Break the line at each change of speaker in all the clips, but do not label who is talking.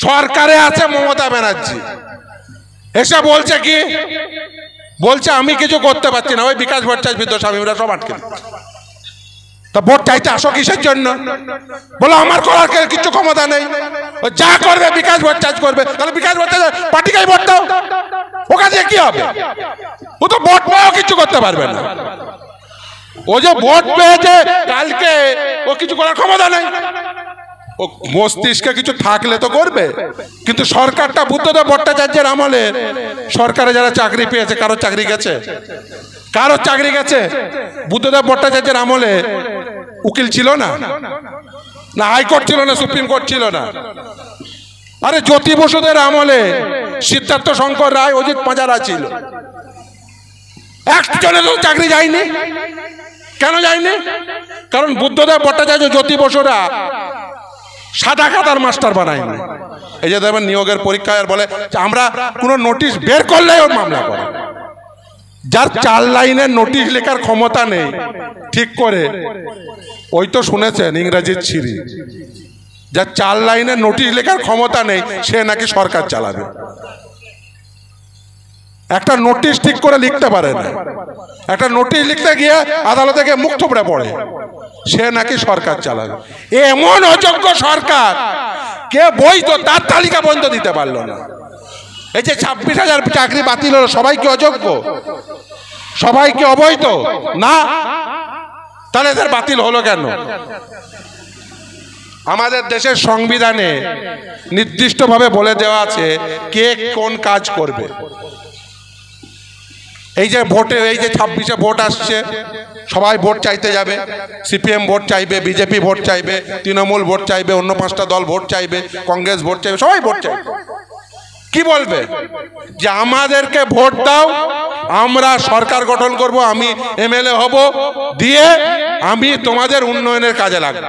সরকারে আছে মমতা ব্যানার্জি, এসে বলছে কি, বলছে আমি কিছু করতে পারছি না, ওই বিকাশ ভট্টাচার্য বিদ্যাস্বামীরা সব আটকে দিচ্ছে। তা ভোট চাইতে আসো কিসের জন্য? বলো আমার করার কিছু ক্ষমতা নেই, যা করবে বিকাশ ভট্টাচার্য করবে। তাহলে বিকাশ ভট্টাচার্য পার্টিকেই ভোট দাও, ওকে দিয়ে কি হবে? ও তো ভোট পেয়েও কিছু করতে পারবে না। ও যে ভোট পেয়েছে কালকে, ও কিছু করার ক্ষমতা নেই। ও মস্তিষ্কে কিছু থাকলে তো করবে। কিন্তু সরকারটা বুদ্ধদেব ভট্টাচার্যের আমলে সরকারে যারা চাকরি পেয়েছে, কারো চাকরি গেছে? কারো চাকরি গেছে? বুদ্ধদেব ভট্টাচার্যের আমলে উকিল ছিল না, না হাইকোর্ট ছিল না, সুপ্রিম কোর্ট ছিল না। আরে জ্যোতি বসুদের আমলে সিদ্ধার্থ শঙ্কর রায়, অজিত পাঁজারা ছিল, একজনের তো চাকরি যায়নি। কেন যায়নি? কারণ বুদ্ধদেব ভট্টাচার্য, জ্যোতি বসুরা সাদা খাতার মাস্টার বানায়নি। এই যে দেখবেন নিয়োগের পরীক্ষায় বলে আমরা কোনো নোটিশ বের করলেই ওর মামলা করে। যার 4 লাইনের নোটিশ লেখার ক্ষমতা নেই ঠিক করে, ওই তো শুনেছেন ইংরেজির ছিরি, যার 4 লাইনের নোটিশ লেখার ক্ষমতা নেই সে নাকি সরকার চালাবে। একটা নোটিশ ঠিক করে লিখতে পারে না, একটা নোটিশ লিখতে গিয়ে আদালতে গিয়ে মুখ থুবড়ে পড়ে, সে নাকি সরকার চালাবে। এমন অযোগ্য সরকার, কে বই তো তার তালিকা পর্যন্ত দিতে পারলো না। এই যে 26,000 চাকরি বাতিল হলো, সবাই কি অযোগ্য? সবাই কি অবৈধ? না। তাহলে এদের বাতিল হলো কেন? আমাদের দেশের সংবিধানে নির্দিষ্টভাবে বলে দেওয়া আছে কে কোন কাজ করবে। এই যে ভোটে, এই যে 26-এ ভোট আসছে, সবাই ভোট চাইতে যাবে। সিপিএম ভোট চাইবে, বিজেপি ভোট চাইবে, তৃণমূল ভোট চাইবে, অন্য 5টা দল ভোট চাইবে, কংগ্রেস ভোট চাইবে, সবাই ভোট চাইবে। কি বলবে? যে আমাদেরকে ভোট দাও, আমরা সরকার গঠন করব, আমি এমএলএ হব, দিয়ে আমি তোমাদের উন্নয়নের কাজে লাগব।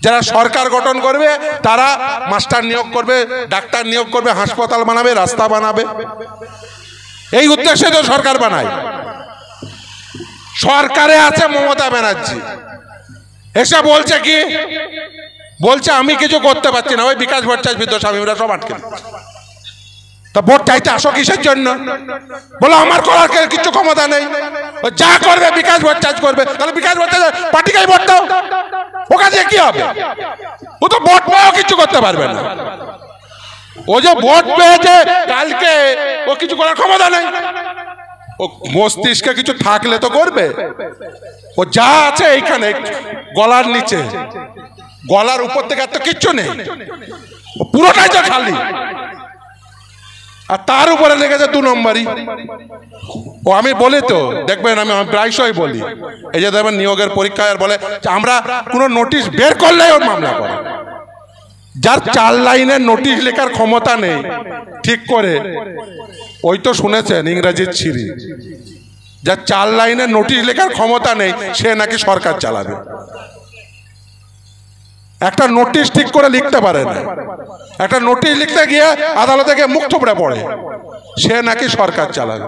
যারা সরকার গঠন করবে তারা মাস্টার নিয়োগ করবে, ডাক্তার নিয়োগ করবে, হাসপাতাল বানাবে, রাস্তা বানাবে। এই উদ্দেশ্যে তো সরকার বানায়। সরকারে আছে মমতা ব্যানার্জি, এসে বলছে কি, বলছে আমি কিছু করতে পারছি না, ওই বিকাশ ভট্টাচার্য বিদ্যাস্বামীরা সব আটকে দিচ্ছে। তা ভোট চাইতে আসো কিসের জন্য? বলো আমার করার কিছু ক্ষমতা নেই, যা করবে বিকাশ ভট্টাচার্য করবে। তাহলে বিকাশ ভট্টাচার্য পার্টিকেই ভোট দাও, ওকে দিয়ে কি হবে? ও তো ভোট পেয়েও কিছু করতে পারবে না। ও যে ভোট পেয়েছে কালকে, ও কিছু করার ক্ষমতা নেই। ও মস্তিষ্কে কিছু থাকলে তো করবে। ও যা আছে এইখানে গলার নিচে, গলার উপর থেকে এত কিচ্ছু নেই, পুরোটাই তো খালি। আর তার উপরে লেগেছে 2 নম্বরই। ও আমি বলি তো, দেখবেন আমি প্রায়শই বলি, এই যে দেখবেন নিয়োগের পরীক্ষায় বলে আমরা কোনো নোটিশ বের করলেই ওর মামলা করে। যার 4 লাইনের নোটিশ লেখার ক্ষমতা নেই ঠিক করে, ওই তো শুনেছেন ইংরেজির ছিরি, যার 4 লাইনের নোটিশ লেখার ক্ষমতা নেই সে নাকি সরকার চালাবে। একটা নোটিশ ঠিক করে লিখতে পারে না, একটা নোটিশ লিখতে গিয়ে আদালতে গিয়ে মুখ থুবড়ে পড়ে, সে নাকি সরকার চালাবে।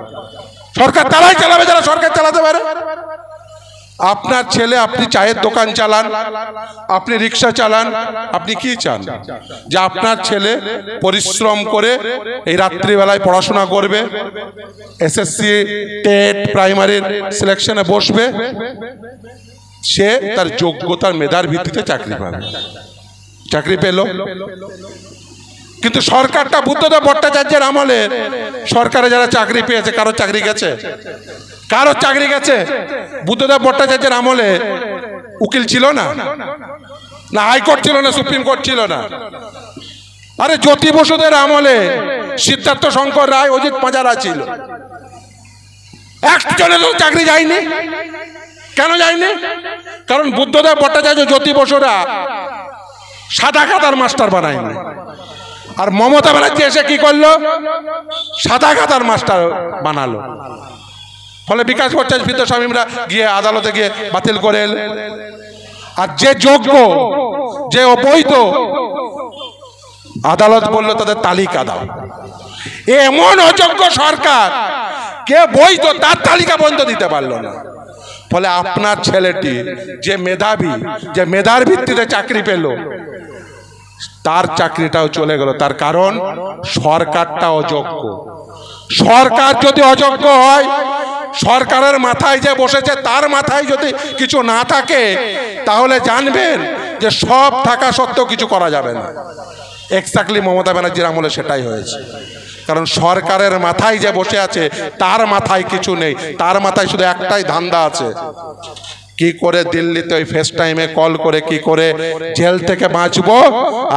সরকার তারাই চালাবে যারা সরকার চালাতে পারে। আপনার ছেলে, আপনি চায়ের দোকান চালান, আপনি রিক্সা চালান, আপনি কি চান? যে আপনার ছেলে পরিশ্রম করে এই রাত্রিবেলায় পড়াশোনা করবে, এসএসসি, টেট, প্রাইমারির সিলেকশনে বসবে, সে তার যোগ্যতার মেধার ভিত্তিতে চাকরি পাবে। চাকরি পেল। কিন্তু সরকারটা বুদ্ধদেব ভট্টাচার্যের আমলে সরকারে যারা চাকরি পেয়েছে, কারো চাকরি গেছে? কারো চাকরি গেছে? বুদ্ধদেব ভট্টাচার্যের আমলে উকিল ছিল না, না হাইকোর্ট ছিল না, সুপ্রিম কোর্ট ছিল না। আরে জ্যোতি বসুদের আমলে সিদ্ধার্থ শঙ্কর রায়, অজিত পাঁজারা ছিল, একজনের তো চাকরি যায়নি। কেন যায়নি? কারণ বুদ্ধদেব ভট্টাচার্য, জ্যোতি বসুরা সাদা খাতার মাস্টার বানায়নি। আর মমতা ব্যানার্জি এসে কি করলো? সাদা খাতার মাস্টার বানালো। ফলে বিকাশ ভট্টাচার্য বিদ্যাস্বামীরা গিয়ে আদালতে গিয়ে বাতিল করে। আর যে যোগ্য, যে অবৈধ, আদালত বলল তাদের তালিকা দাও। এমন অযোগ্য সরকার, কে বৈধ তার তালিকা পর্যন্ত দিতে পারলো না। ফলে আপনার ছেলেটি যে মেধাবী, যে মেধার ভিত্তিতে চাকরি পেল, তার চাকরিটাও চলে গেল। তার কারণ সরকারটা অযোগ্য। সরকার যদি অযোগ্য হয়, সরকারের মাথায় যে বসেছে তার মাথায় যদি কিছু না থাকে, তাহলে জানবেন যে সব থাকা সত্ত্বেও কিছু করা যাবে না। এক্স্যাক্টলি মমতা ব্যানার্জির আমলে সেটাই হয়েছে। কারণ সরকারের মাথায় যে বসে আছে তার মাথায় কিছু নেই, তার মাথায় শুধু একটাই ধান্দা আছে, কি করে দিল্লিতে ওই ফেস টাইমে কল করে কি করে জেল থেকে বাঁচবো,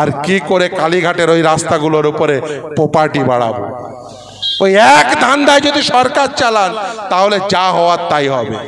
আর কি করে কালীঘাটের ওই রাস্তাগুলোর উপরে প্রপার্টি বাড়াবো। ওই এক ধান্দায় যদি সরকার চালান তাহলে যা হওয়ার তাই হবে।